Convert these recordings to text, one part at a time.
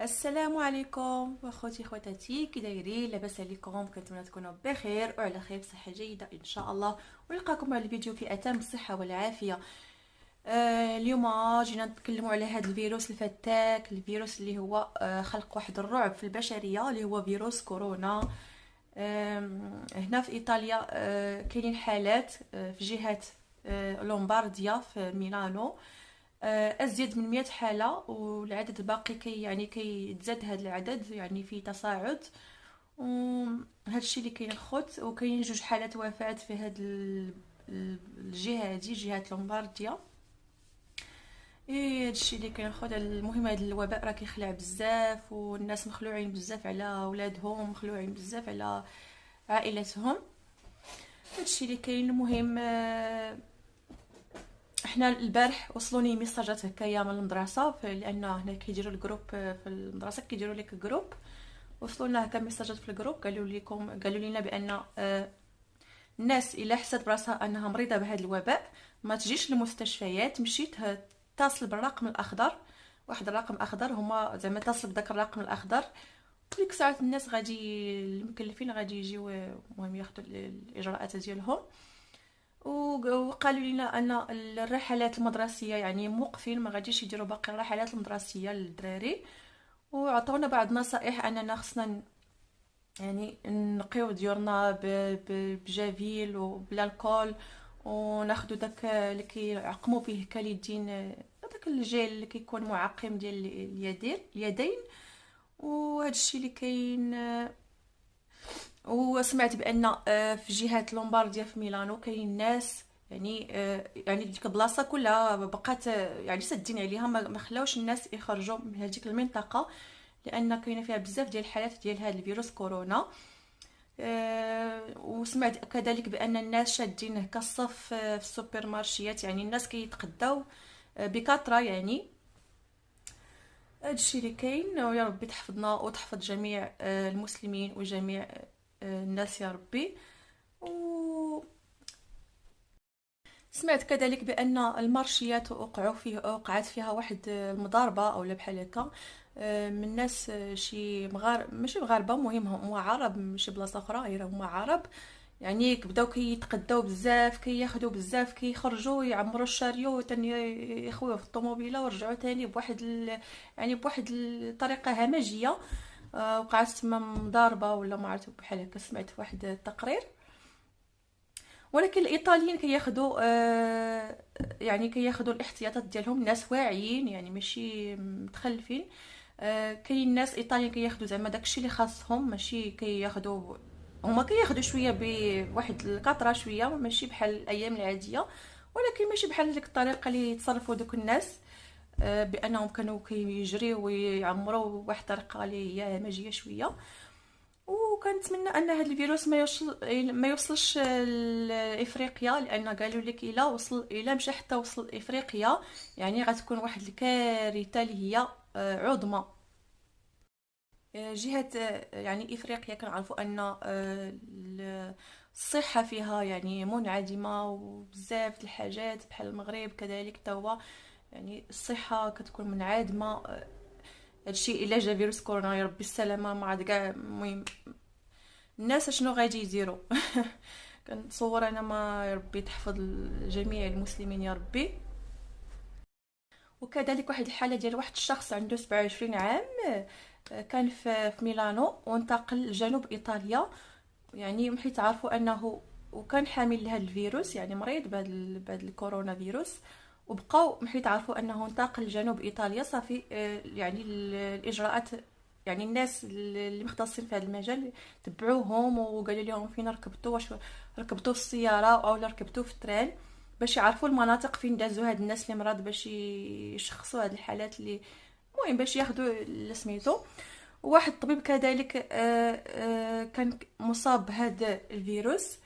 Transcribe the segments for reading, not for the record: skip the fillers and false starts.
السلام عليكم واخوتي خواتاتي، كي دايرين؟ لاباس عليكم؟ كنتمنى تكونوا بخير وعلى خير بصحه جيده ان شاء الله، ونلقاكم مع الفيديو في اتم الصحه والعافيه. اليوم جينا نتكلموا على هذا الفيروس الفتاك، الفيروس اللي هو خلق واحد الرعب في البشريه، اللي هو فيروس كورونا. هنا في ايطاليا كاينين حالات في جهه لومبارديا في ميلانو، ازيد من 100 حاله، والعدد الباقي كيتزاد هذا العدد، يعني في تصاعد. وهذا الشيء اللي كاين الخوت، وكاين جوج حالات وفاه في هذه الجهه هذه، جهه لومبارديا. ايه هادشي اللي كاين خويا. المهم هذا الوباء راه كيخلع بزاف، والناس مخلوعين بزاف على ولادهم، مخلوعين بزاف على عائلتهم. هادشي اللي كاين. المهم احنا البارح وصلوني ميساجات هكايا من المدرسه، لان هنا كيديروا الجروب في المدرسه، كيديروا لك جروب. وصلونا هكا ميساجات في الجروب، قالوا لنا بان الناس الا حست براسها انها مريضه بهذا الوباء ما تجيش للمستشفيات، مشيت تتصل بالرقم الاخضر. واحد الرقم اخضر، هما زعما اتصل بداك الرقم الاخضر. ديك الساعات الناس غادي، المكلفين غادي يجيو، المهم ياخذوا الاجراءات ديالهم. وقالوا لنا ان الرحلات المدرسيه يعني موقفين، ما غاديش يديروا باقي الرحلات المدرسيه للدراري. وعطونا بعض النصائح اننا خصنا يعني نقيو ديورنا بجافيل وبالكول، وناخدو داك اللي كيعقموا به كاليدين، داك الجيل اللي كيكون معقم ديال اليدين. وهذا الشيء اللي كاين. وسمعت بان في جهه لومبارديا في ميلانو كاين ناس، يعني ديك البلاصه كلها بقات يعني سادين عليها، ما خلاوش الناس يخرجوا من هذيك المنطقه، لان كاينه فيها بزاف ديال الحالات ديال هذا الفيروس كورونا. وسمعت كذلك بان الناس شادين هكا الصف في السوبر مارشيات، يعني الناس كيتقداو بكثره يعني. هادشي اللي كاين. ويا ربي تحفظنا وتحفظ جميع المسلمين وجميع الناس يا ربي. و سمعت كذلك بان المارشيات وقعت فيها واحد المضاربه او بحال هكا، من ناس، شي ماشي مغاربه، مهم هما عرب، ماشي بلاصه اخرى غير هما عرب. يعني بداو كيتقداو بزاف، كياخذوا بزاف، كيخرجوا يعمروا الشاريو تاني، يخويو في الطوموبيله ورجعوا تاني يعني بواحد الطريقه همجيه. وقعت تما مضاربه ولا ما عرفت بحال هكا، سمعت في واحد التقرير. ولكن الايطاليين كياخذوا يعني كياخذوا الاحتياطات ديالهم، ناس واعيين يعني ماشي متخلفين. كاين ناس ايطاليين كياخذوا زعما داكشي اللي خاصهم، ماشي كياخذوا، هما كياخذوا شويه بواحد الكثره شويه، ماشي بحال الايام العاديه، ولكن ماشي بحال ديك الطريقه اللي يتصرفوا دوك الناس، بانهم كانوا كيجريو ويعمروا بواحد الطريقه اللي هي همجيه شويه. وكنتمنى ان هذا الفيروس ما يوصلش لافريقيا، لان قالوا لك الا وصل، الا مشى حتى وصل افريقيا يعني غتكون واحد الكارثه اللي هي عظمى. جهه يعني افريقيا كنعرفوا ان الصحه فيها يعني منعدمه، وبزاف د الحاجات بحال المغرب كذلك تا هو، يعني الصحه كتكون منعدمه. هادشي الا جا فيروس كورونا يا ربي السلامه، ما عاد كاع. المهم الناس شنو غادي يديروا؟ كنتصور انا، ما يا ربي تحفظ جميع المسلمين يا ربي. وكذلك واحد الحاله ديال واحد الشخص عنده 27 عام، كان في ميلانو وانتقل لجنوب ايطاليا، يعني حيت عرفوا انه وكان حامل لهذا الفيروس، يعني مريض بهذا الكورونا فيروس. وبقاو حيت عرفوا انه انتقل لجنوب ايطاليا صافي، يعني الاجراءات، يعني الناس اللي مختصين في هذا المجال تبعوهم وقالوا لهم فين ركبتوا، واش ركبتوا في السياره او ركبتوا في التران، باش يعرفوا المناطق فين دازوا هاد الناس اللي مرض، باش يشخصوا هاد الحالات اللي، المهم باش ياخذوا سميتو. واحد الطبيب كذلك كان مصاب بهذا الفيروس،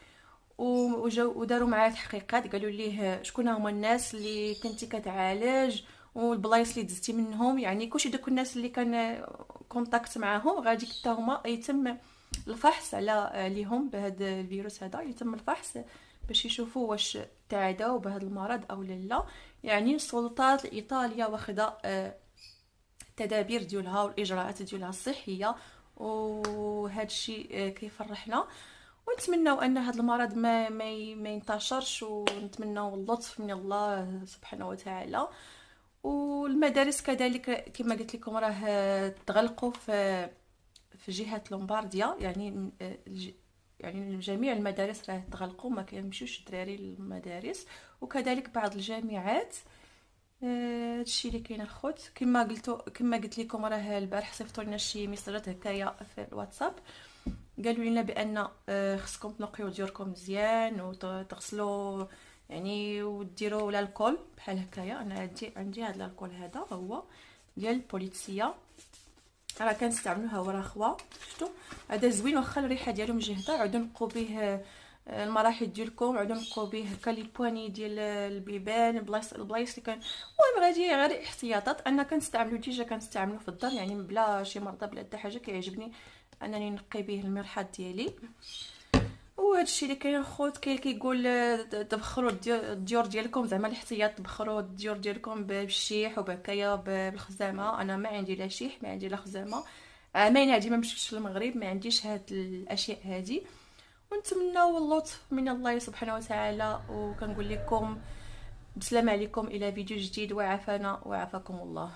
وداروا معاه تحقيقات، قالوا ليه شكون هما الناس اللي كنتي كتعالج والبلايص اللي دزتي منهم، يعني كلشي دوك الناس اللي كان كونتاكت معاهم غادي حتى هما يتم الفحص عليهم بهذا الفيروس، هذا يتم الفحص باش يشوفوا واش تعداو بهذا المرض او لا. يعني السلطات الايطاليه واخده التدابير ديالها والاجراءات ديالها الصحيه. وهذا الشيء كيفرحنا، ونتمنوا ان هذا المرض ما ينتشرش، ونتمنوا اللطف من الله سبحانه وتعالى. والمدارس كذلك كما قلت لكم راه تغلقوا في جهه لومبارديا، يعني جميع المدارس راه تغلقوا، ما كيمشيوش الدراري للمدارس، وكذلك بعض الجامعات. هادشي اللي كاين الخوت. كما قلت لكم راه البارح صيفطوا لنا شي ميساجات هكايا في الواتساب، قالوا لنا بان خصكم تنقيو ديوركم مزيان وتغسلوا يعني، وديروا الكول بحال هكايا. انا عندي هذا الكول، هذا هو ديال البوليتسيه، راه كنستعملوها ورا خوا. شفتوا هذا زوين، واخا الريحه ديالو مجهده. عاودوا نقوا به المراحل ديالكم، عاودوا نقوا به هكا لي بواني ديال البيبان، البلايص اللي كان. المهم غادي غير احتياطات. انا كنستعملو ديجا، كنستعملو في الدار يعني بلا شي مرضى بلا حتى حاجه. كيعجبني انني نقي به المرحاض ديالي. وهذا الشيء اللي كاين الخوت. كاين كيقول تبخروا الديور ديالكم، زعما الاحتياط، تبخروا الديور ديالكم بالشيح وبهكايا بالخزامه. انا ما عندي لا شيح، ما عندي لا خزامه. عامين هادي ما مشيتش للمغرب، ما عنديش هاد الاشياء هادي. ونتمنوا اللطف من الله سبحانه وتعالى. وكنقول لكم بسلام عليكم الى فيديو جديد، وعافانا وعافاكم الله.